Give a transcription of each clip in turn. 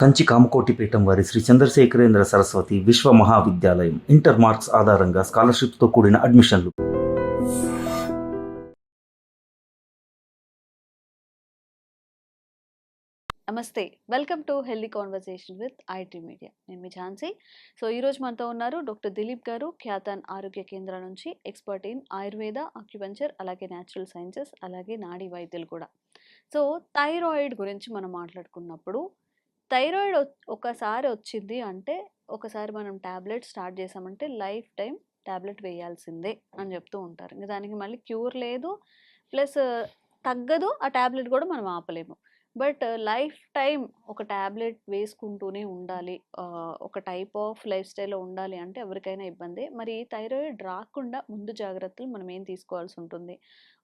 కంచి కామకోటి పీఠం వారి శ్రీ చంద్రశేఖరేంద్ర సరస్వతి విశ్వ మహావిద్యాలయం ఇంటర్ మార్క్స్ ఆధారంగా స్కాలర్షిప్తో కూడిన అడ్మిషన్లు. నమస్తే, welcome to healthy conversation with IT media. నేను మీ ఝాన్సీ. సో ఈరోజు మనతో ఉన్నారు డాక్టర్ దిలీప్ గారు, ఖ్యాతన్ ఆరోగ్య కేంద్రం నుంచి ఎక్స్పర్ట్ ఇన్ ఆయుర్వేద, అక్యుపంచర్, అలాగే న్యాచురల్ సైన్సెస్, అలాగే నాడీ వైద్యులు కూడా. సో థైరాయిడ్ గురించి మనం మాట్లాడుకున్నప్పుడు, థైరాయిడ్ ఒకసారి వచ్చింది అంటే, ఒకసారి మనం ట్యాబ్లెట్ స్టార్ట్ చేసామంటే లైఫ్ టైం ట్యాబ్లెట్ వేయాల్సిందే అని చెప్తూ ఉంటారు. ఇంకా దానికి మళ్ళీ క్యూర్ లేదు, ప్లస్ తగ్గదు, ఆ ట్యాబ్లెట్ కూడా మనం ఆపలేము. బట్ లైఫ్ టైం ఒక ట్యాబ్లెట్ వేసుకుంటూనే ఉండాలి, ఒక టైప్ ఆఫ్ లైఫ్ స్టైల్లో ఉండాలి అంటే ఎవరికైనా ఇబ్బందే. మరి థైరాయిడ్ రాకుండా ముందు జాగ్రత్తలు మనం ఏం తీసుకోవాల్సి ఉంటుంది,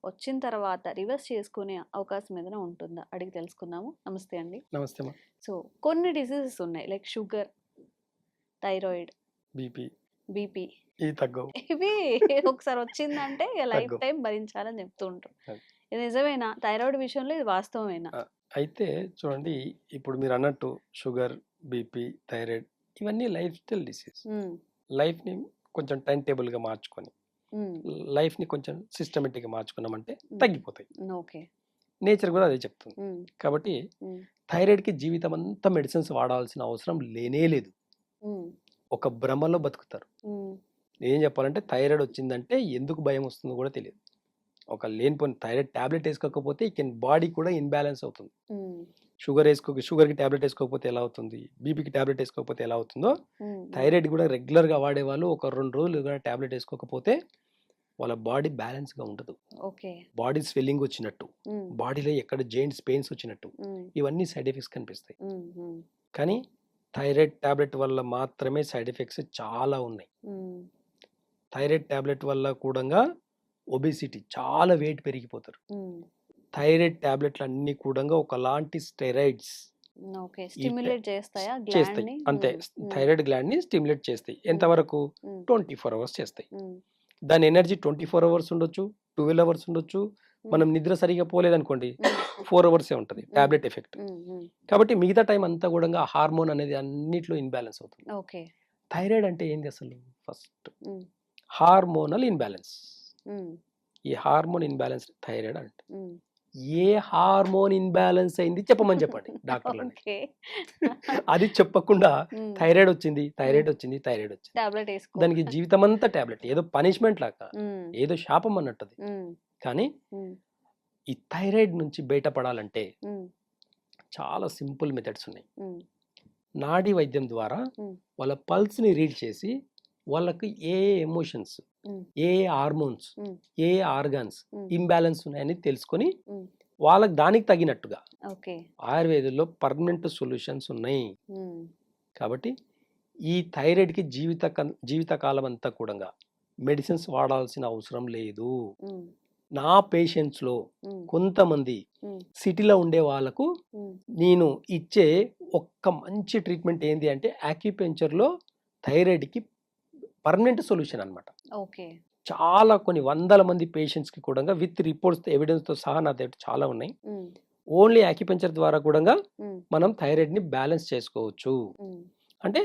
వచ్చిన తర్వాత రివర్స్ చేసుకునే అవకాశం ఏదైనా ఉంటుందా అడిగి తెలుసుకుందాము. నమస్తే అండి. నమస్తే. సో కొన్ని డిసీజెస్ ఉన్నాయి, లైక్ షుగర్, థైరాయిడ్, బీపీ. ఇవి ఒకసారి వచ్చిందంటే లైఫ్ టైం భరించాలని చెప్తూ ఉంటారు. ఇది నిజమేనా? థైరాయిడ్ విషయంలో ఇది వాస్తవమేనా? అయితే చూడండి, ఇప్పుడు మీరు అన్నట్టు షుగర్, బీపీ, థైరాయిడ్ ఇవన్నీ లైఫ్ స్టైల్ డిసీజ్. లైఫ్ని కొంచెం టైం టేబుల్గా మార్చుకొని, లైఫ్ని కొంచెం సిస్టమేటిక్గా మార్చుకున్నామంటే తగ్గిపోతాయి. ఓకే, నేచర్ కూడా అదే చెప్తుంది. కాబట్టి థైరాయిడ్కి జీవితం అంతా మెడిసిన్స్ వాడాల్సిన అవసరం లేనే లేదు. ఒక భ్రమలో బతుకుతారు. ఏం చెప్పాలంటే థైరాయిడ్ వచ్చిందంటే ఎందుకు భయం వస్తుందో కూడా తెలియదు. ఒక లేనిపోయిన థైరాయిడ్ ట్యాబ్లెట్ వేసుకోకపోతే బాడీ కూడా ఇన్బ్యాలెన్స్ అవుతుంది. షుగర్కి ట్యాబ్లెట్ వేసుకోకపోతే ఎలా అవుతుంది, బీపీకి ట్యాబ్లెట్ వేసుకోకపోతే ఎలా అవుతుందో, థైరాయిడ్ కూడా రెగ్యులర్గా వాడే వాళ్ళు ఒక 2 రోజులు కూడా ట్యాబ్లెట్ వేసుకోకపోతే వాళ్ళ బాడీ బ్యాలెన్స్గా ఉండదు. బాడీ స్వెల్లింగ్ వచ్చినట్టు, బాడీలో ఎక్కడ జాయింట్స్ పెయిన్స్ వచ్చినట్టు, ఇవన్నీ సైడ్ ఎఫెక్ట్స్ కనిపిస్తాయి. కానీ థైరాయిడ్ ట్యాబ్లెట్ వల్ల మాత్రమే సైడ్ ఎఫెక్ట్స్ చాలా ఉన్నాయి. థైరాయిడ్ ట్యాబ్లెట్ వల్ల కూడా ఒబేసిటీ, చాలా వెయిట్ పెరిగిపోతారు. థైరాయిడ్ ట్యాబ్లెట్లు అన్ని కూడా ఒకలాంటి స్టెరాయిడ్స్ చేస్తాయి. అంతే, థైరాయిడ్ గ్లాండ్ ని స్టిమ్యులేట్ చేస్తాయి. ఎంతవరకు? 24 అవర్స్ చేస్తాయి. దాని ఎనర్జీ 24 అవర్స్ ఉండొచ్చు, 12 అవర్స్ ఉండొచ్చు. మనం నిద్ర సరిగా పోలేదనుకోండి 4 అవర్సే ఉంటుంది టాబ్లెట్ ఎఫెక్ట్. కాబట్టి మిగతా టైం అంతా కూడా హార్మోన్ అనేది అన్నిట్లో ఇన్బ్యాలెన్స్ అవుతుంది. థైరాయిడ్ అంటే ఏంది అసలు? First hormonal imbalance. ఈ హార్మోన్ ఇన్బ్యాలెన్స్ థైరాయిడ్ అంటే. ఏ హార్మోన్ ఇన్బ్యాలెన్స్ అయింది చెప్పమని చెప్పండి డాక్టర్లని. అది చెప్పకుండా థైరాయిడ్ వచ్చింది, దానికి జీవితం అంతా టాబ్లెట్, ఏదో పనిష్మెంట్ లాగా, ఏదో శాపం అన్నట్టు. కానీ ఈ థైరాయిడ్ నుంచి బయటపడాలంటే చాలా సింపుల్ మెథడ్స్ ఉన్నాయి. నాడీ వైద్యం ద్వారా వాళ్ళ పల్స్ ని రీడ్ చేసి వాళ్ళకి ఏ ఎమోషన్స్, ఏ హార్మోన్స్, ఏ ఆర్గాన్స్ ఇంబ్యాలెన్స్ ఉన్నాయని తెలుసుకొని వాళ్ళకి దానికి తగినట్టుగా ఆయుర్వేదంలో పర్మనెంట్ సొల్యూషన్స్ ఉన్నాయి. కాబట్టి ఈ థైరాయిడ్కి జీవితకాలం అంతా కూడా మెడిసిన్స్ వాడాల్సిన అవసరం లేదు. నా పేషెంట్స్లో కొంతమంది సిటీలో ఉండే వాళ్ళకు నేను ఇచ్చే ఒక్క మంచి ట్రీట్మెంట్ ఏంటి అంటే ఆక్యుపెంచర్లో థైరాయిడ్కి పర్మనెంట్ సొల్యూషన్ అనమాట. చాలా కొన్ని వందల మంది పేషెంట్స్కి కూడా విత్ రిపోర్ట్స్, ఎవిడెన్స్తో సహా నా దగ్గర చాలా ఉన్నాయి. ఓన్లీ ఆక్యుపెంచర్ ద్వారా కూడా మనం థైరాయిడ్ని బ్యాలెన్స్ చేసుకోవచ్చు. అంటే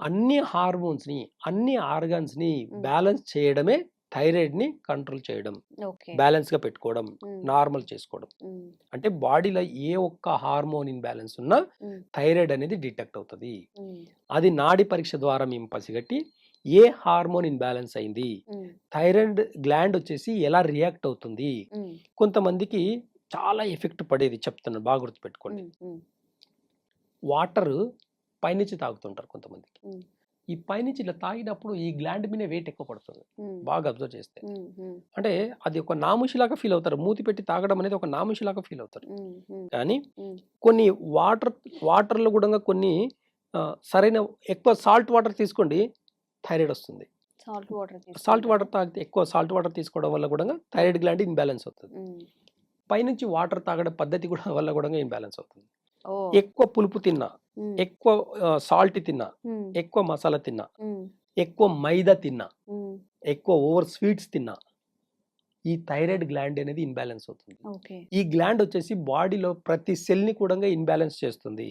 అన్ని హార్మోన్స్ని, అన్ని ఆర్గాన్స్ని బ్యాలెన్స్ చేయడమే థైరాయిడ్ని కంట్రోల్ చేయడం, బ్యాలెన్స్గా పెట్టుకోవడం, నార్మల్ చేసుకోవడం. అంటే బాడీలో ఏ ఒక్క హార్మోన్ ఇన్బ్యాలెన్స్ ఉన్నా థైరాయిడ్ అనేది డిటెక్ట్ అవుతుంది. అది నాడి పరీక్ష ద్వారా మేము పసిగట్టి ఏ హార్మోన్ ఇన్బ్యాలెన్స్ అయింది, థైరాయిడ్ గ్లాండ్ వచ్చేసి ఎలా రియాక్ట్ అవుతుంది. కొంతమందికి చాలా ఎఫెక్ట్ పడేది చెప్తున్నాను, బాగా గుర్తుపెట్టుకోండి. వాటర్ పైనుంచి తాగుతుంటారు కొంతమందికి. ఈ పైనుంచి ఇలా తాగినప్పుడు ఈ గ్లాండ్ మీద వెయిట్ ఎక్కువ పడుతుంది, బాగా అబ్జర్వ్ చేస్తే. అంటే అది ఒక నాముషిలాగా ఫీల్ అవుతారు, మూతి పెట్టి తాగడం అనేది ఒక నాముషిలాగా ఫీల్ అవుతారు. కానీ కొన్ని వాటర్లో కూడా కొన్ని సరైన ఎక్కువ సాల్ట్ వాటర్ తీసుకోండి, థైరాయిడ్ వస్తుంది. సాల్ట్ వాటర్ తాగితే, ఎక్కువ సాల్ట్ వాటర్ తీసుకోవడం వల్ల కూడా థైరాయిడ్ గ్లాండ్ ఇన్బ్యాలెన్స్ అవుతుంది. పైనుంచి వాటర్ తాగడం పద్ధతి కూడా వల్ల కూడా ఇన్బ్యాలెన్స్ అవుతుంది. ఎక్కువ పులుపు తిన్నా, ఎక్కువ సాల్ట్ తిన్నా, ఎక్కువ మసాలా తిన్నా, ఎక్కువ మైదా తిన్నా, ఎక్కువ ఓవర్ స్వీట్స్ తిన్నా, ఈ థైరాయిడ్ గ్లాండ్ అనేది ఇన్బ్యాలెన్స్ అవుతుంది. ఓకే. ఈ గ్లాండ్ వచ్చేసి బాడీలో ప్రతి సెల్ని కూడా ఇన్బ్యాలెన్స్ చేస్తుంది,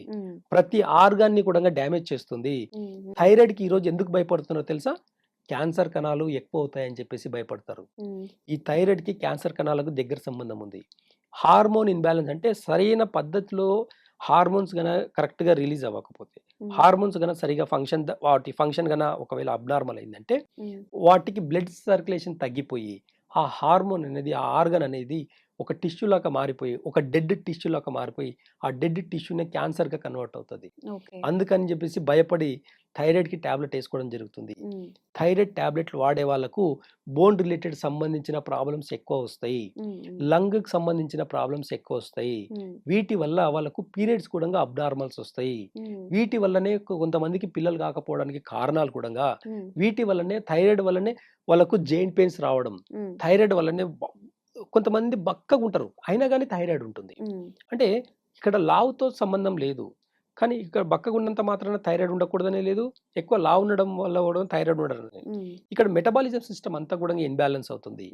ప్రతి ఆర్గాన్ని కూడా డ్యామేజ్ చేస్తుంది. థైరాయిడ్కి ఈరోజు ఎందుకు భయపడుతున్నారో తెలుసా? క్యాన్సర్ కణాలు ఎక్కువ అవుతాయని చెప్పేసి భయపడతారు. ఈ థైరాయిడ్కి క్యాన్సర్ కణాలకు దగ్గర సంబంధం ఉంది. హార్మోన్ ఇన్బ్యాలెన్స్ అంటే సరైన పద్ధతిలో హార్మోన్స్ గన కరెక్ట్గా రిలీజ్ అవ్వకపోతే, హార్మోన్స్ గన సరిగా వాటి ఫంక్షన్ గన ఒకవేళ అబ్నార్మల్ అయిందంటే వాటికి బ్లడ్ సర్క్యులేషన్ తగ్గిపోయి ఆ హార్మోన్ అనేది, ఆ ఆర్గన్ అనేది ఒక టిష్యూ లాగా మారిపోయి, ఒక డెడ్ టిష్యూ లాగా మారిపోయి ఆ డెడ్ టిష్యూనే క్యాన్సర్గా కన్వర్ట్ అవుతుంది. అందుకని చెప్పేసి భయపడి థైరాయిడ్కి ట్యాబ్లెట్ వేసుకోవడం జరుగుతుంది. థైరాయిడ్ ట్యాబ్లెట్లు వాడే వాళ్ళకు బోన్ రిలేటెడ్ సంబంధించిన ప్రాబ్లమ్స్ ఎక్కువ వస్తాయి, లంగ్కి సంబంధించిన ప్రాబ్లమ్స్ ఎక్కువ వస్తాయి. వీటి వల్ల వాళ్ళకు పీరియడ్స్ కూడా అబ్నార్మల్స్ వస్తాయి. వీటి వల్లనే కొంతమందికి పిల్లలు కాకపోవడానికి కారణాలు కూడా వీటి వల్లనే, థైరాయిడ్ వల్లనే వాళ్ళకు జాయింట్ పెయిన్స్ రావడం, థైరాయిడ్ వల్లనే కొంతమంది బక్కగా ఉంటారు అయినా కానీ థైరాయిడ్ ఉంటుంది. అంటే ఇక్కడ లావుతో సంబంధం లేదు, కానీ ఇక్కడ బక్కగా ఉన్నంత మాత్రాన థైరాయిడ్ ఉండకూడదనే లేదు, ఎక్కువ లావు ఉండడం వల్ల కూడా థైరాయిడ్ ఉండడం. ఇక్కడ మెటబాలిజం సిస్టమ్ అంతా కూడా ఇన్బ్యాలెన్స్ అవుతుంది.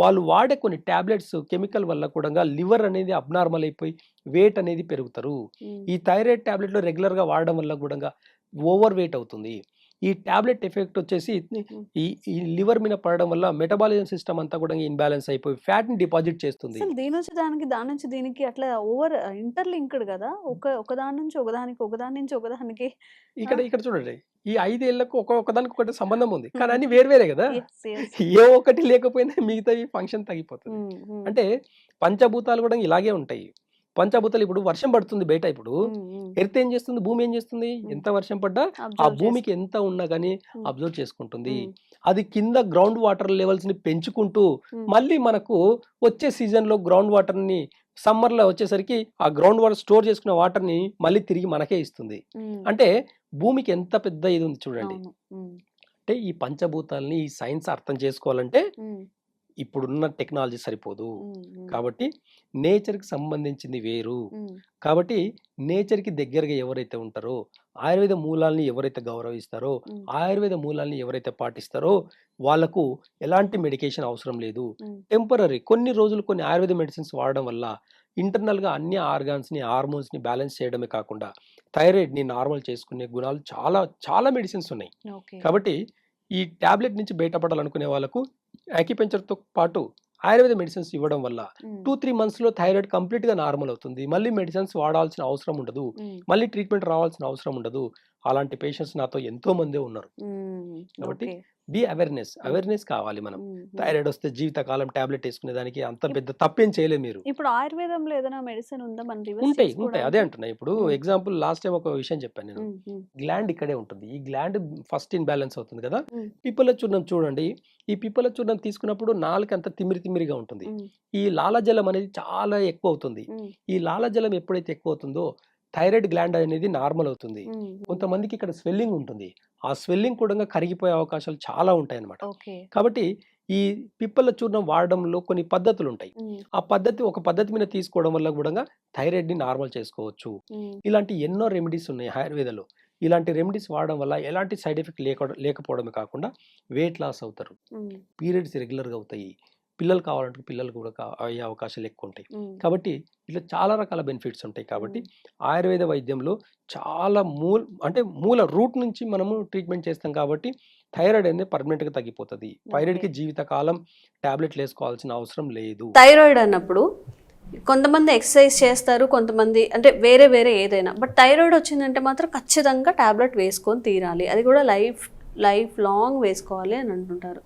వాళ్ళు వాడే కొన్ని టాబ్లెట్స్ కెమికల్ వల్ల కూడా లివర్ అనేది అబ్నార్మల్ అయిపోయి వెయిట్ అనేది పెరుగుతారు. ఈ థైరాయిడ్ టాబ్లెట్లు రెగ్యులర్గా వాడడం వల్ల కూడా ఓవర్ వెయిట్ అవుతుంది. ఈ టాబ్లెట్ ఎఫెక్ట్ వచ్చేసి ఈ లివర్ మీద పడడం వల్ల మెటబాలిజం సిస్టమ్ అంతా కూడా ఇన్బ్యాలెన్స్ అయిపోయి ఫ్యాట్ ని డిపాజిట్ చేస్తుంది. దీని నుంచి దానికి, దాని నుంచి దీనికి అట్లా ఓవర్ ఇంటర్లింక్డ్ కదా, ఒక దాని నుంచి ఒకదానికి, ఒకదాని నుంచి ఒకదానికి. ఇక్కడ చూడండి, ఈ 5 ఏళ్లకు ఒకదానికి ఒకటి సంబంధం ఉంది, కానీ అన్ని వేరే కదా. ఏ ఒక్కటి లేకపోయినా మిగతా ఫంక్షన్ తగ్గిపోతుంది. అంటే పంచభూతాలు కూడా ఇలాగే ఉంటాయి. పంచభూతాలు ఇప్పుడు వర్షం పడుతుంది బయట, ఇప్పుడు ఎర్త్ ఏం చేస్తుంది, భూమి ఏం చేస్తుంది, ఎంత వర్షం పడ్డా ఆ భూమికి ఎంత ఉన్నా కానీ అబ్జర్వ్ చేసుకుంటుంది. అది కింద గ్రౌండ్ వాటర్ లెవెల్స్ ని పెంచుకుంటూ మళ్ళీ మనకు వచ్చే సీజన్ లో గ్రౌండ్ వాటర్ ని సమ్మర్ లో వచ్చేసరికి ఆ గ్రౌండ్ వాటర్ స్టోర్ చేసుకున్న వాటర్ ని మళ్ళీ తిరిగి మనకే ఇస్తుంది. అంటే భూమికి ఎంత పెద్ద ఇది ఉంది చూడండి. అంటే ఈ పంచభూతాలని, ఈ సైన్స్ అర్థం చేసుకోవాలంటే ఇప్పుడున్న టెక్నాలజీ సరిపోదు. కాబట్టి నేచర్కి సంబంధించింది వేరు. కాబట్టి నేచర్కి దగ్గరగా ఎవరైతే ఉంటారో, ఆయుర్వేద మూలాల్ని ఎవరైతే గౌరవిస్తారో, ఆయుర్వేద మూలాల్ని ఎవరైతే పాటిస్తారో వాళ్ళకు ఎలాంటి మెడికేషన్ అవసరం లేదు. టెంపరీ కొన్ని రోజులు కొన్ని ఆయుర్వేద మెడిసిన్స్ వాడడం వల్ల ఇంటర్నల్గా అన్ని ఆర్గాన్స్ని, హార్మోన్స్ని బ్యాలెన్స్ చేయడమే కాకుండా థైరాయిడ్ని నార్మల్ చేసుకునే గుణాలు చాలా చాలా మెడిసిన్స్ ఉన్నాయి. కాబట్టి ఈ టాబ్లెట్ నుంచి బయటపడాలనుకునే వాళ్ళకు యాక్యుపెంచర్తో పాటు ఆయుర్వేద మెడిసిన్స్ ఇవ్వడం వల్ల 2-3 మంత్స్లో థైరాయిడ్ కంప్లీట్గా నార్మల్ అవుతుంది. మళ్ళీ మెడిసిన్స్ వాడాల్సిన అవసరం ఉండదు, మళ్ళీ ట్రీట్మెంట్ రావాల్సిన అవసరం ఉండదు. అలాంటి పేషెంట్స్ నాతో ఎంతో మందే ఉన్నారు. కాబట్టి బి అవేర్నెస్ కావాలి. మనం థైరాయిడ్ వస్తే జీవితకాలం టాబ్లెట్ వేసుకునే దానికి అంత పెద్ద తప్పేం చేయలేదు. మీరు ఇప్పుడు ఆయుర్వేదంలో ఏదైనా మెడిసిన్ ఉందా? ఉంటాయి, అదే అంటున్నా. ఇప్పుడు ఎగ్జాంపుల్ లాస్ట్ టైం ఒక విషయం చెప్పాను నేను, గ్లాండ్ ఇక్కడే ఉంటుంది. ఈ గ్లాండ్ ఫస్ట్ ఇన్బ్యాలెన్స్ అవుతుంది కదా. పిప్పల చూర్ణం చూడండి, ఈ పిప్పల చూర్ణం తీసుకున్నప్పుడు నాలుక అంతా తిమ్మిరిగా ఉంటుంది. ఈ లాలజలం అనేది చాలా ఎక్కువ అవుతుంది. ఈ లాలజలం ఎప్పుడైతే ఎక్కువ అవుతుందో థైరాయిడ్ గ్లాండ్ అనేది నార్మల్ అవుతుంది. కొంతమందికి ఇక్కడ స్వెల్లింగ్ ఉంటుంది, ఆ స్వెల్లింగ్ కూడా కరిగిపోయే అవకాశాలు చాలా ఉంటాయి అన్నమాట. కాబట్టి ఈ పిప్పల చూర్ణం వాడడంలో కొన్ని పద్ధతులు ఉంటాయి. ఆ ఒక పద్ధతి మీద తీసుకోవడం వల్ల కూడా థైరాయిడ్ ని నార్మల్ చేసుకోవచ్చు. ఇలాంటి ఎన్నో రెమెడీస్ ఉన్నాయి ఆయుర్వేదంలో. ఇలాంటి రెమెడీస్ వాడడం వల్ల ఎలాంటి సైడ్ ఎఫెక్ట్ లేకపోవడమే కాకుండా వెయిట్ లాస్ అవుతారు, పీరియడ్స్ రెగ్యులర్గా అవుతాయి, పిల్లలు కావాలంటే పిల్లలు కూడా అయ్యే అవకాశాలు ఎక్కువ ఉంటాయి. కాబట్టి ఇట్లా చాలా రకాల బెనిఫిట్స్ ఉంటాయి. కాబట్టి ఆయుర్వేద వైద్యంలో చాలా మూల రూట్ నుంచి మనము ట్రీట్మెంట్ చేస్తాం. కాబట్టి థైరాయిడ్ అనేది పర్మనెంట్గా తగ్గిపోతుంది. థైరాయిడ్కి జీవితకాలం టాబ్లెట్లు వేసుకోవాల్సిన అవసరం లేదు. థైరాయిడ్ అన్నప్పుడు కొంతమంది ఎక్సర్సైజ్ చేస్తారు, కొంతమంది అంటే వేరే ఏదైనా, బట్ థైరాయిడ్ వచ్చిందంటే మాత్రం ఖచ్చితంగా టాబ్లెట్ వేసుకొని తీరాలి, అది కూడా లైఫ్ లాంగ్ వేసుకోవాలి అని అంటుంటారు.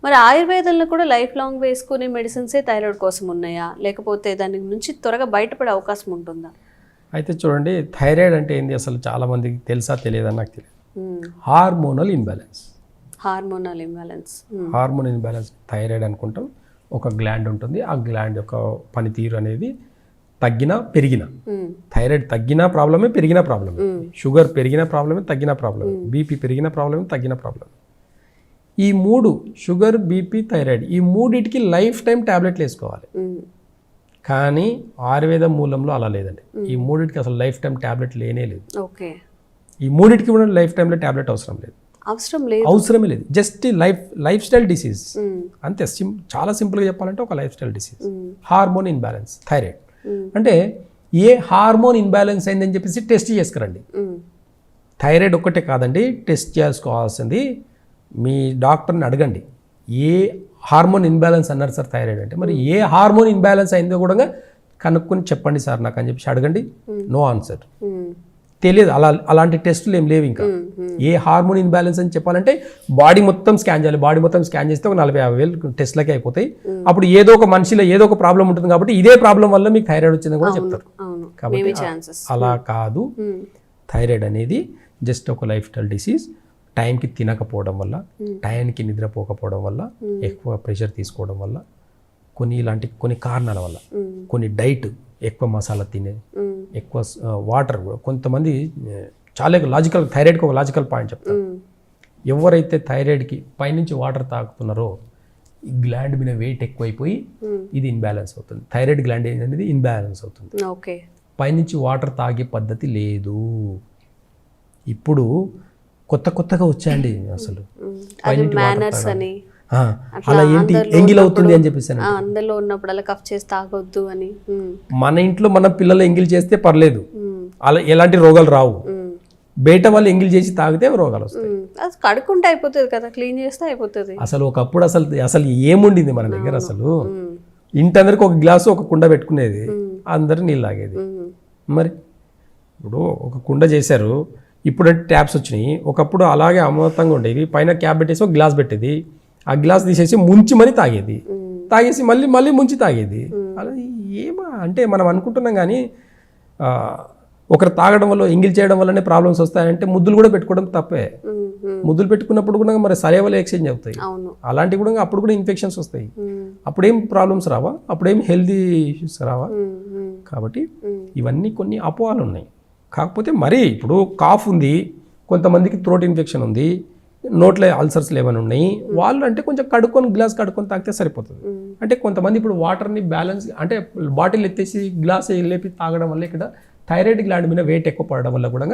మరి ఆయుర్వేదంలో కూడా లైఫ్ లాంగ్ వేసుకునే మెడిసిన్సే థైరాయిడ్ కోసం ఉన్నాయా, లేకపోతే దాని నుంచి త్వరగా బయటపడే అవకాశం ఉంటుందా? అయితే చూడండి, థైరాయిడ్ అంటే ఏంది అసలు చాలా మందికి తెలుసా తెలియదని నాకు తెలియదు. హార్మోనల్ ఇంబ్యాలెన్స్ థైరాయిడ్ అనుకుంటాం. ఒక గ్లాండ్ ఉంటుంది, ఆ గ్లాండ్ యొక్క పనితీరు అనేది తగ్గినా పెరిగినా, థైరాయిడ్ తగ్గినా ప్రాబ్లమే, పెరిగినా ప్రాబ్లమే, షుగర్ పెరిగిన ప్రాబ్లమే, తగ్గిన ప్రాబ్లమే, బీపీ పెరిగిన ప్రాబ్లమే, తగ్గిన ప్రాబ్లమే. ఈ 3 షుగర్, బీపీ, థైరాయిడ్ ఈ 3టికి లైఫ్ టైం టాబ్లెట్లు వేసుకోవాలి. కానీ ఆయుర్వేద మూలంలో అలా లేదండి. ఈ 3టికి అసలు లైఫ్ టైం టాబ్లెట్ లేనే లేదు. ఈ 3టికి కూడా లైఫ్ టైంలో టాబ్లెట్ అవసరం లేదు. అవసరం లేదు. అవసరమే లేదు. జస్ట్ లైఫ్ స్టైల్ డిసీజ్ అంతే. చాలా సింపుల్గా చెప్పాలంటే ఒక life style disease. Hormone imbalance, thyroid. అంటే ఏ హార్మోన్ ఇన్బ్యాలెన్స్ అయిందని చెప్పేసి టెస్ట్ చేసుకురండి. థైరాయిడ్ ఒక్కటే కాదండి, టెస్ట్ చేసుకోవాల్సింది మీ డాక్టర్ని అడగండి. ఏ హార్మోన్ ఇన్బ్యాలెన్స్ అన్నారు సార్ థైరాయిడ్ అంటే, మరి ఏ హార్మోన్ ఇన్బ్యాలెన్స్ అయిందో కూడా కనుక్కొని చెప్పండి సార్ నాకు అని చెప్పేసి అడగండి. నో ఆన్సర్, తెలియదు. అలాంటి టెస్టులు ఏం లేవు. ఇంకా ఏ హార్మోన్ ఇన్బ్యాలెన్స్ అని చెప్పాలంటే బాడీ మొత్తం స్కాన్ చేయాలి. బాడీ మొత్తం స్కాన్ చేస్తే ఒక 40,000-50,000 టెస్ట్లకే అయిపోతాయి. అప్పుడు ఏదో ఒక మనిషిలో ఏదో ఒక ప్రాబ్లం ఉంటుంది కాబట్టి ఇదే ప్రాబ్లం వల్ల మీకు థైరాయిడ్ వచ్చిందని కూడా చెప్తారు. కాబట్టి అలా కాదు. థైరాయిడ్ అనేది జస్ట్ ఒక లైఫ్ స్టైల్ డిసీజ్. టైంకి తినకపోవడం వల్ల, టైంకి నిద్రపోకపోవడం వల్ల, ఎక్కువ ప్రెషర్ తీసుకోవడం వల్ల, కొన్ని కారణాల వల్ల, కొన్ని డైట్, ఎక్కువ మసాలా తినే, ఎక్కువ వాటర్. కొంతమంది చాలా లాజికల్, థైరాయిడ్కి ఒక లాజికల్ పాయింట్ చెప్తారు. ఎవరైతే థైరాయిడ్కి పైనుంచి వాటర్ తాగుతున్నారో ఈ గ్లాండ్ మీద వెయిట్ ఎక్కువైపోయి ఇది ఇన్బ్యాలెన్స్ అవుతుంది. థైరాయిడ్ గ్లాండ్ అనేది ఇన్బ్యాలెన్స్ అవుతుంది. పైనుంచి వాటర్ తాగే పద్ధతి లేదు. ఇప్పుడు కొత్తగా వచ్చాయండి అసలు. అలా ఏంటి ఎంగిల్ అవుతుంది అని చెప్పేసి అందులో ఉన్నప్పుడు అలా కఫ్ చేసి తాగొద్దు అని. మన ఇంట్లో మన పిల్లలు ఎంగిల్ చేస్తే పర్లేదు, అలా ఎలాంటి రోగాలు రావు. బయట వాళ్ళు ఎంగిల్ చేసి తాగితే రోగాలు వస్తాయి. కడుక్కుంటే అయిపోతుంది కదా, క్లీన్ చేస్తే అయిపోతుంది. అసలు ఒకప్పుడు అసలు ఏముండింది మన దగ్గర? అసలు ఇంటందరికి ఒక గ్లాసు ఒక కుండ పెట్టుకునేది, అందరు నీళ్ళు తాగేది. మరి ఇప్పుడు ఒక కుండ చేశారు, ఇప్పుడంటే ట్యాప్స్ వచ్చినాయి. ఒకప్పుడు అలాగే అమృతంగా ఉండేవి, పైన క్యాప్ పెట్టేసి ఒక గ్లాస్ పెట్టేది, ఆ గ్లాస్ తీసేసి ముంచి మరి తాగేది, తాగేసి మళ్ళీ ముంచి తాగేది. అలా అంటే మనం అనుకుంటున్నాం కానీ ఒకరు తాగడం వల్ల, ఎంగిల్ చేయడం వల్లనే ప్రాబ్లమ్స్ వస్తాయంటే ముద్దులు కూడా పెట్టుకోవడం తప్పే. ముద్దులు పెట్టుకున్నప్పుడు కూడా మరి సరైవలు ఎక్స్చేంజ్ అవుతాయి. అలాంటివి కూడా అప్పుడు కూడా ఇన్ఫెక్షన్స్ వస్తాయి. అప్పుడేం ప్రాబ్లమ్స్ రావా? అప్పుడేం హెల్తీ ఇష్యూస్ రావా? కాబట్టి ఇవన్నీ కొన్ని అపోహలు ఉన్నాయి. కాకపోతే మరి ఇప్పుడు కాఫ్ ఉంది, కొంతమందికి థ్రోట్ ఇన్ఫెక్షన్ ఉంది, నోట్లో అల్సర్స్ ఏమైనా ఉన్నాయి, వాళ్ళు అంటే కొంచెం గ్లాస్ కడుక్కొని తాగితే సరిపోతుంది. అంటే కొంతమంది ఇప్పుడు వాటర్ని బ్యాలెన్స్, అంటే బాటిల్ ఎత్తేసి గ్లాస్ లేపి తాగడం వల్ల ఇక్కడ థైరాయిడ్ గ్లాండ్ మీద వెయిట్ ఎక్కువ పడడం వల్ల కూడా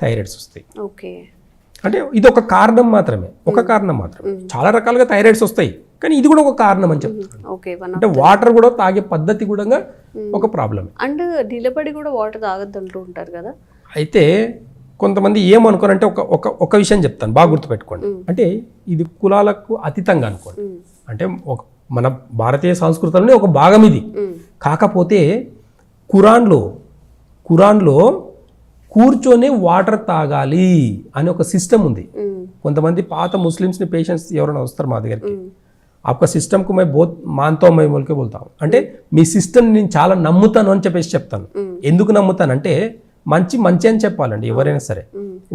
థైరాయిడ్స్ వస్తాయి. అంటే ఇది ఒక కారణం మాత్రమే, చాలా రకాలుగా థైరాయిడ్స్ వస్తాయి, కానీ ఇది కూడా ఒక కారణం అని చెప్తారు. అంటే వాటర్ కూడా తాగే పద్ధతి కూడా ఒక ప్రాబ్లం. అండ్ నిలబడి కూడా వాటర్ తాగొద్దు అంటూ ఉంటారు కదా. అయితే కొంతమంది ఏమనుకోరంటే ఒక విషయం చెప్తాను, బాగా గుర్తుపెట్టుకోండి. అంటే ఇది కులాలకు అతీతంగా అనుకోండి. అంటే మన భారతీయ సంస్కృతిలోనే ఒక భాగం ఇది. కాకపోతే ఖురాన్లో కూర్చొని వాటర్ తాగాలి అని ఒక సిస్టమ్ ఉంది. కొంతమంది పాత ముస్లిమ్స్ని పేషెంట్స్ ఎవరైనా వస్తారు మా దగ్గరికి, ఆ సిస్టమ్కు మేము మాన్తో మేములకే బోల్తాం. అంటే మీ సిస్టమ్ నేను చాలా నమ్ముతాను అని చెప్పేసి చెప్తాను. ఎందుకు నమ్ముతానంటే మంచి అని చెప్పాలండి. ఎవరైనా సరే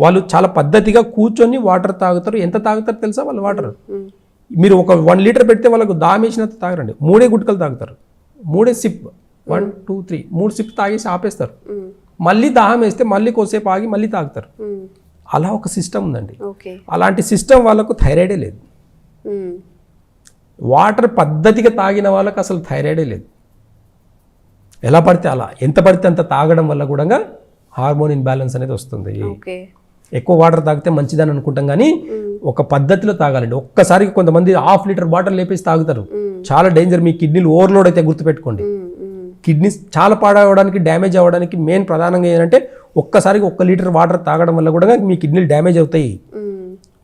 వాళ్ళు చాలా పద్ధతిగా కూర్చొని వాటర్ తాగుతారు. ఎంత తాగుతారు తెలుసా వాళ్ళు వాటర్? మీరు ఒక 1 లీటర్ పెడితే వాళ్ళకు దామేసినంత తాగరండి, 3 గుట్కలు తాగుతారు. 3 సిప్, 1 2 3 3 సిప్ తాగేసి ఆపేస్తారు. మళ్ళీ దాహం వేస్తే మళ్ళీ కొద్దిసేపు ఆగి మళ్ళీ తాగుతారు. అలా ఒక సిస్టమ్ ఉందండి. అలాంటి సిస్టమ్ వాళ్ళకు థైరాయిడే లేదు. వాటర్ పద్ధతిగా తాగిన వాళ్ళకి అసలు థైరాయిడే లేదు. ఎలా పడితే అలా, ఎంత పడితే అంత తాగడం వల్ల కూడా హార్మోన్ ఇన్బ్యాలెన్స్ అనేది వస్తుంది. ఎక్కువ వాటర్ తాగితే మంచిదని అనుకుంటాం కానీ ఒక పద్ధతిలో తాగాలండి. ఒక్కసారికి కొంతమంది 1/2 లీటర్ వాటర్ లేపేసి తాగుతారు, చాలా డేంజర్. మీ కిడ్నీలు ఓవర్లోడ్ అయితే గుర్తుపెట్టుకోండి. కిడ్నీస్ చాలా పాడవడానికి, డ్యామేజ్ అవ్వడానికి మెయిన్ ప్రధానంగా ఏంటంటే ఒక్కసారికి 1 లీటర్ వాటర్ తాగడం వల్ల కూడా మీ కిడ్నీలు డ్యామేజ్ అవుతాయి.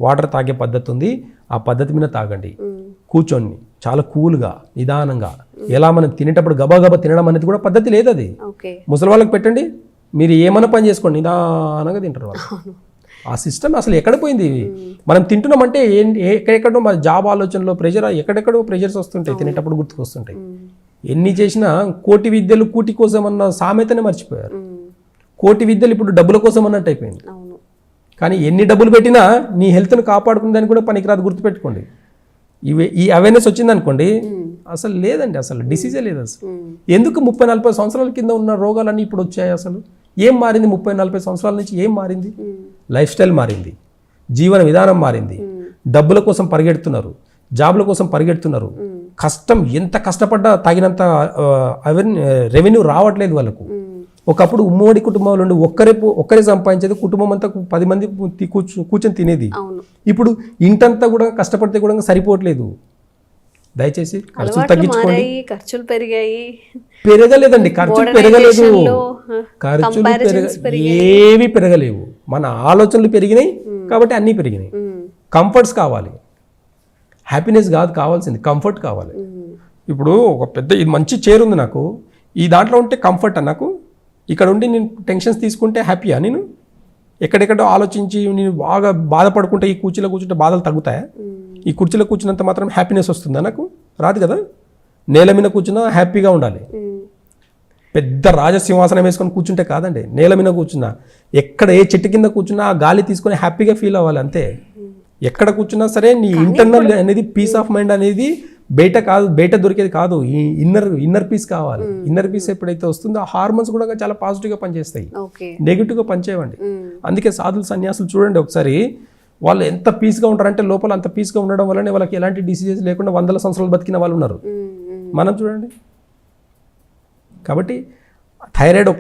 వాటర్ తాగే పద్ధతి ఉంది, ఆ పద్ధతి మీద తాగండి. కూర్చొని చాలా కూల్గా, నిదానంగా. ఎలా మనం తినేటప్పుడు గబా తినడం అనేది కూడా పద్ధతి లేదు. అది ముసలి వాళ్ళకి పెట్టండి, మీరు ఏమైనా పని చేసుకోండి, నిదానంగా తింటారు వాళ్ళు. ఆ సిస్టమ్ అసలు ఎక్కడ పోయింది? మనం తింటున్నామంటే ఎక్కడెక్కడో మన జాబ్ ఆలోచనలో ప్రెషర్, ఎక్కడెక్కడో ప్రెషర్స్ వస్తుంటాయి, తినేటప్పుడు గుర్తుకొస్తుంటాయి. ఎన్ని చేసినా కోటి విద్యలు కూటి కోసం అన్న సామెతనే మర్చిపోయారు. కోటి విద్యలు ఇప్పుడు డబ్బుల కోసం అన్నట్టు అయిపోయింది. కానీ ఎన్ని డబ్బులు పెట్టినా నీ హెల్త్ను కాపాడుకుందని కూడా పనికిరాదు, గుర్తుపెట్టుకోండి. ఈ అవేర్నెస్ వచ్చిందనుకోండి, అసలు లేదండి, అసలు డిసీజే లేదు అసలు. ఎందుకు 30-40 సంవత్సరాల కింద ఉన్న రోగాలన్నీ ఇప్పుడు వచ్చాయి? అసలు ఏం మారింది? 30-40 సంవత్సరాల నుంచి ఏం మారింది? లైఫ్ స్టైల్ మారింది, జీవన విధానం మారింది. డబ్బుల కోసం పరిగెడుతున్నారు, జాబ్ల కోసం పరిగెడుతున్నారు. కష్టం ఎంత కష్టపడ్డా తగినంత రెవెన్యూ రావట్లేదు వాళ్ళకు. ఒకప్పుడు ఉమ్మడి కుటుంబంలో ఉండి ఒక్కరే సంపాదించేది, కుటుంబం అంతా 10 మంది కూర్చొని తినేది. ఇప్పుడు ఇంటంతా కూడా కష్టపడితే కూడా సరిపోవట్లేదు. దయచేసి ఖర్చులు తగ్గించుకోండి. ఖర్చులు పెరిగాయి, పెరగలేదండి, ఖర్చులు పెరగలేదు, ఏవి పెరగలేవు. మన ఆలోచనలు పెరిగినాయి కాబట్టి అన్నీ పెరిగినాయి. కంఫర్ట్స్ కావాలి, హ్యాపీనెస్ కాదు కావాల్సింది, కంఫర్ట్ కావాలి. ఇప్పుడు ఒక పెద్ద ఇది మంచి చైర్ ఉంది నాకు, ఈ దాంట్లో ఉంటే కంఫర్ట్ నాకు, ఇక్కడ ఉండి నేను టెన్షన్స్ తీసుకుంటే హ్యాపీయా? నేను ఎక్కడెక్కడో ఆలోచించి నేను బాగా బాధపడుకుంటే ఈ కుర్చీలో కూర్చుంటే బాధలు తగ్గుతాయా? ఈ కుర్చీలో కూర్చున్నంత మాత్రం హ్యాపీనెస్ వస్తుందా? నాకు రాదు కదా. నేల మీద కూర్చున్నా హ్యాపీగా ఉండాలి. పెద్ద రాజసింహాసనం వేసుకొని కూర్చుంటే కాదండి, నేల మీద కూర్చున్నా, ఎక్కడ ఏ చెట్టు కింద కూర్చున్నా ఆ గాలి తీసుకొని హ్యాపీగా ఫీల్ అవ్వాలి అంతే. ఎక్కడ కూర్చున్నా సరే నీ ఇంటర్నల్ అనేది పీస్ ఆఫ్ మైండ్ అనేది బయట కాదు, బయట దొరికేది కాదు, ఈ ఇన్నర్ పీస్ కావాలి. ఇన్నర్ పీస్ ఎప్పుడైతే వస్తుందో ఆ హార్మోన్స్ కూడా చాలా పాజిటివ్గా పనిచేస్తాయి, నెగిటివ్గా పనిచేయవండి. అందుకే సాధులు సన్యాసులు చూడండి ఒకసారి, వాళ్ళు ఎంత పీస్గా ఉంటారంటే లోపల అంత పీస్గా ఉండడం వల్లనే వాళ్ళకి ఎలాంటి డిసీజెస్ లేకుండా 100 సంవత్సరాలు బతికిన వాళ్ళు ఉన్నారు. మనం చూడండి. కాబట్టి థైరాయిడ్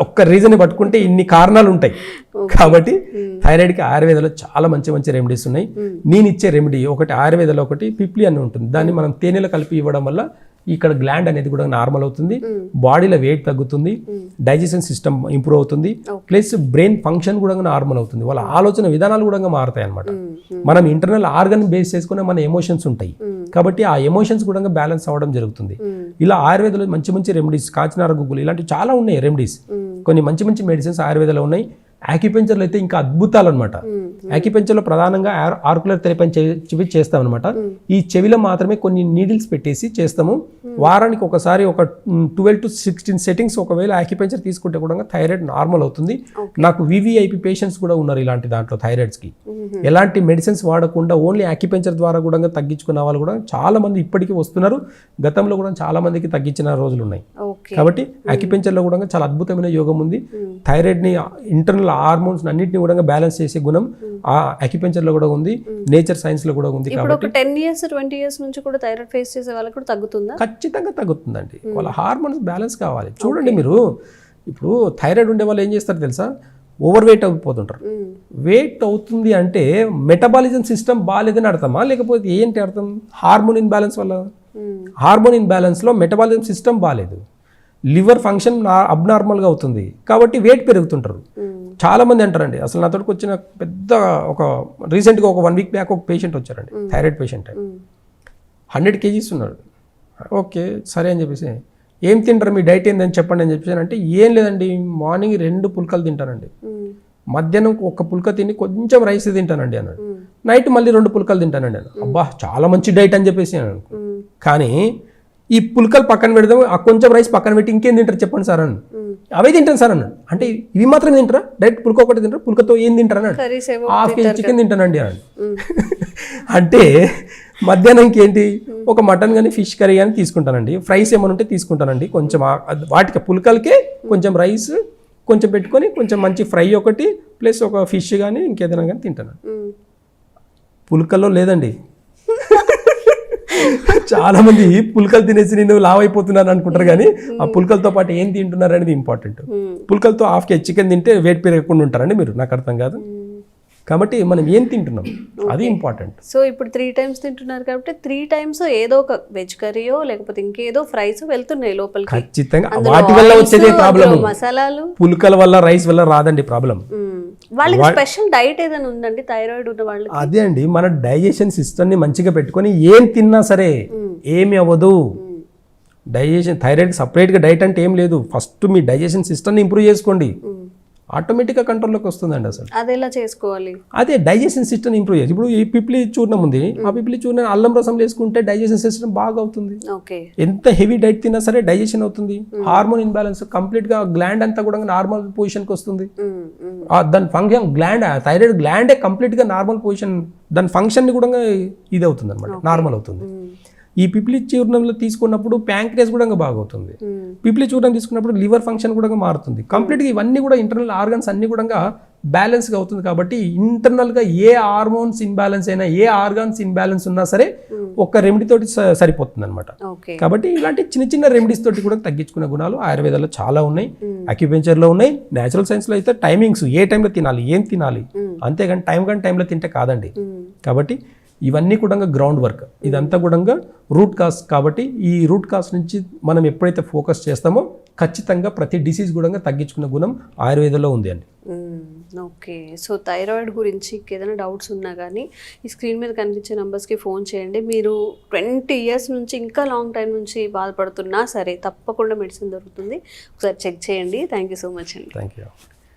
ఒక్క రీజన్ పట్టుకుంటే ఇన్ని కారణాలు ఉంటాయి. కాబట్టి థైరాయిడ్కి ఆయుర్వేదంలో చాలా మంచి రెమెడీస్ ఉన్నాయి. నేను ఇచ్చే రెమెడీ ఒకటి ఆయుర్వేదంలో ఒకటి పిప్లి అని ఉంటుంది, దాన్ని మనం తేనెలో కలిపి ఇవ్వడం వల్ల ఇక్కడ గ్లాండ్ అనేది కూడా నార్మల్ అవుతుంది, బాడీలో వెయిట్ తగ్గుతుంది, డైజెషన్ సిస్టమ్ ఇంప్రూవ్ అవుతుంది, ప్లస్ బ్రెయిన్ ఫంక్షన్ కూడా నార్మల్ అవుతుంది, వాళ్ళ ఆలోచన విధానాలు కూడా మారుతాయి అనమాట. మనం ఇంటర్నల్ ఆర్గన్ బేస్ చేసుకునే మన ఎమోషన్స్ ఉంటాయి కాబట్టి ఆ ఎమోషన్స్ కూడా బ్యాలెన్స్ అవ్వడం జరుగుతుంది. ఇలా ఆయుర్వేదంలో మంచి రెమెడీస్, కాచినార గుగ్గులు ఇలాంటివి చాలా ఉన్నాయి రెమెడీస్, కొన్ని మంచి మెడిసిన్స్ ఆయుర్వేదంలో ఉన్నాయి. యాక్యుపెంచర్లో అయితే ఇంకా అద్భుతాలు అనమాట. యాక్యుపెంచర్లో ప్రధానంగా ఆర్కులర్ థెరపీ చెవి చేస్తాం అనమాట. ఈ చెవిలో మాత్రమే కొన్ని నీడిల్స్ పెట్టేసి చేస్తాము. వారానికి ఒకసారి ఒక 12 to 16 సెట్టింగ్స్ ఒకవేళ యాక్యుపెంచర్ తీసుకుంటే కూడా థైరాయిడ్ నార్మల్ అవుతుంది. నాకు వివిఐపి పేషెంట్స్ కూడా ఉన్నారు ఇలాంటి దాంట్లో థైరాయిడ్స్కి. ఎలాంటి మెడిసిన్స్ వాడకుండా ఓన్లీ యాక్యుపెంచర్ ద్వారా కూడా తగ్గించుకున్న వాళ్ళు కూడా చాలా మంది ఇప్పటికీ వస్తున్నారు. గతంలో కూడా చాలా మందికి తగ్గించిన రోజులు ఉన్నాయి. కాబట్టి యాక్యుపెంచర్లో కూడా చాలా అద్భుతమైన యోగం ఉంది. థైరాయిడ్ని ఇంటర్నల్ హార్మోన్స్ అన్నింటినీ కూడా బ్యాలెన్స్ చేసే గుణం ఆ అక్యుపెంచర్ లో కూడా ఉంది, నేచర్ సైన్స్ లో కూడా ఉంది. కాబట్టి 10 years 20 years నుంచి కూడా థైరాయిడ్ ఫేస్ చేసే వాళ్ళకి కూడా తగ్గుతుందా? ఖచ్చితంగా తగ్గుతుందండి. వాళ్ళ హార్మోన్స్ బ్యాలెన్స్ కావాలి. చూడండి మీరు ఇప్పుడు థైరాయిడ్ ఉండే వాళ్ళు ఏం చేస్తారు తెలుసా, ఓవర్ వెయిట్ అయిపోతుంటారు. వెయిట్ అవుతుంది అంటే మెటబాలిజం సిస్టమ్ బాగాలేదని అర్థమా, లేకపోతే ఏంటి అర్థం? హార్మోన్ ఇన్బ్యాలెన్స్ వల్ల. హార్మోన్ ఇన్బ్యాలెన్స్ లో మెటబాలిజం సిస్టమ్ బాగాలేదు, లివర్ ఫంక్షన్ అబ్నార్మల్గా అవుతుంది కాబట్టి వెయిట్ పెరుగుతుంటారు. చాలా మంది అంటారండి, అసలు నాతోటికి వచ్చిన పెద్ద ఒక రీసెంట్గా ఒక 1 week బ్యాక్ ఒక పేషెంట్ వచ్చారండి, థైరాయిడ్ పేషెంట్, 100 kgs ఉన్నాడు. ఓకే సరే అని చెప్పేసి, ఏం తింటారు మీ డైట్ ఏందని చెప్పండి అని చెప్పేసి అంటే, ఏం లేదండి మార్నింగ్ 2 పుల్కలు తింటానండి, మధ్యాహ్నం 1 పుల్క తిని కొంచెం రైస్ తింటానండి అన్నాడు, నైట్ మళ్ళీ 2 పుల్కలు తింటానండి అన్నాడు. అబ్బా చాలా మంచి డైట్ అని చెప్పేసి అన్నాను. కానీ ఈ పుల్కలు పక్కన పెడదాం, ఆ కొంచెం రైస్ పక్కన పెట్టి ఇంకేం తింటారు చెప్పండి సార్ అని, అవే తింటాను సార్ అన్నాడు. అంటే ఇవి మాత్రం తింటారా, డైరెక్ట్ పుల్క ఒకటి తింటారా, పుల్కతో ఏం తింటారు అన్నాడు. 1/2 kg చికెన్ తింటానండి అన్నాడు. అంటే మధ్యాహ్నంకి ఏంటి, ఒక మటన్ కానీ ఫిష్ కర్రీ కానీ తీసుకుంటానండి, ఫ్రైస్ ఏమైనా ఉంటే తీసుకుంటానండి, కొంచెం వాటికి పుల్కలకే కొంచెం రైస్ కొంచెం పెట్టుకొని కొంచెం మంచి ఫ్రై ఒకటి ప్లస్ ఒక ఫిష్ కానీ ఇంకేదైనా కానీ తింటాను. పుల్కల్లో లేదండి. చాలా మంది పుల్కలు తినేసి నేను లావ్ అయిపోతున్నాను అనుకుంటారు, కానీ ఆ పుల్కలతో పాటు ఏం తింటున్నారు అనేది ఇంపార్టెంట్. పుల్కలతో 1/2 kg చికెన్ తింటే వెయిట్ పెరగకుండా ఉంటారండి మీరు, నాకు అర్థం కాదు. కాబట్టి మనం ఏం తింటున్నాం అది ఇంపార్టెంట్. సో ఇప్పుడు 3 times తింటున్నారు కాబట్టి 3 times ఏదో ఒక వెజ్ కర్రీయో లేకపోతే ఇంకేదో ఫ్రైస్ వెళ్తున్నాయి లోపలికి. ఖచ్చితంగా వాటి వల్ల వచ్చేదే ప్రాబ్లం, మసాలాలు పుల్కల వల్ల రైస్ వల్ల రాదండి ప్రాబ్లం. వాళ్ళకి స్పెషల్ డైట్ ఏదైనా ఉందండి థైరాయిడ్ ఉన్న వాళ్ళకి? అదే అండి, మన డైజెషన్ సిస్టమ్ని మంచిగా పెట్టుకొని ఏం తిన్నా సరే ఏమి అవ్వదు. డైజెషన్ థైరాయిడ్కి సపరేట్గా డైట్ అంటే ఏం లేదు, ఫస్ట్ మీ డైజెషన్ సిస్టమ్ని ఇంప్రూవ్ చేసుకోండి, ఆటోమేటిక్గా కంట్రోల్లోకి వస్తుందండి. అసలు అది ఎలా చేసుకోవాలి? అదే డైజెషన్ సిస్టమ్ ఇంప్రూవ్ చేయాలి. ఇప్పుడు ఈ పిప్లి చూర్ణం ఉంది, ఆ పిప్లి చూర్ణం అల్లం రసం వేసుకుంటే డైజెషన్ సిస్టమ్ బాగా అవుతుంది. ఎంత హెవీ డైట్ తిన్నా సరే డైజెషన్ అవుతుంది. హార్మోన్ ఇన్బ్యాలెన్స్ కంప్లీట్ గా గ్లాండ్ అంతా కూడా నార్మల్ పొజిషన్కి వస్తుంది. దాని ఫంక్షన్ గ్లాండ్, థైరాయిడ్ గ్లాండే కంప్లీట్ గా నార్మల్ పొజిషన్, దాని ఫంక్షన్ ని కూడా ఇది అవుతుంది అనమాట, నార్మల్ అవుతుంది. ఈ పిప్లి చూర్ణంలో తీసుకున్నప్పుడు ప్యాంక్రియాస్ కూడా బాగా అవుతుంది. పిప్లి చూర్ణం తీసుకున్నప్పుడు లివర్ ఫంక్షన్ కూడా మారుతుంది కంప్లీట్గా. ఇవన్నీ కూడా ఇంటర్నల్ ఆర్గన్స్ అన్ని కూడా బ్యాలెన్స్గా అవుతుంది. కాబట్టి ఇంటర్నల్గా ఏ హార్మోన్స్ ఇన్బ్యాలెన్స్ అయినా, ఏ ఆర్గాన్స్ ఇన్బ్యాలెన్స్ ఉన్నా సరే ఒక్క రెమెడీ తోటి సరిపోతుంది అనమాట. ఓకే. కాబట్టి ఇలాంటి చిన్న చిన్న రెమెడీస్ తోటి కూడా తగ్గించుకునే గుణాలు ఆయుర్వేదాలో చాలా ఉన్నాయి, అక్యుపెంచర్లో ఉన్నాయి, న్యాచురల్ సైన్స్లో అయితే టైమింగ్స్, ఏ టైంలో తినాలి, ఏం తినాలి, అంతేగాని టైంలో తింటే కాదండి. కాబట్టి ఇవన్నీ కూడా గ్రౌండ్ వర్క్, ఇదంతా కూడా రూట్ కాజ్. కాబట్టి ఈ రూట్ కాజ్ నుంచి మనం ఎప్పుడైతే ఫోకస్ చేస్తామో ఖచ్చితంగా ప్రతి డిసీజ్ కూడా తగ్గించుకునే గుణం ఆయుర్వేదంలో ఉంది అండి. ఓకే. సో థైరాయిడ్ గురించి ఏదైనా డౌట్స్ ఉన్నా కానీ ఈ స్క్రీన్ మీద కనిపించే నెంబర్స్కి ఫోన్ చేయండి. మీరు 20 years నుంచి ఇంకా లాంగ్ టైం నుంచి బాధపడుతున్నా సరే తప్పకుండా మెడిసిన్ దొరుకుతుంది, ఒకసారి చెక్ చేయండి. థ్యాంక్ యూ సో మచ్ అండి. Thank you.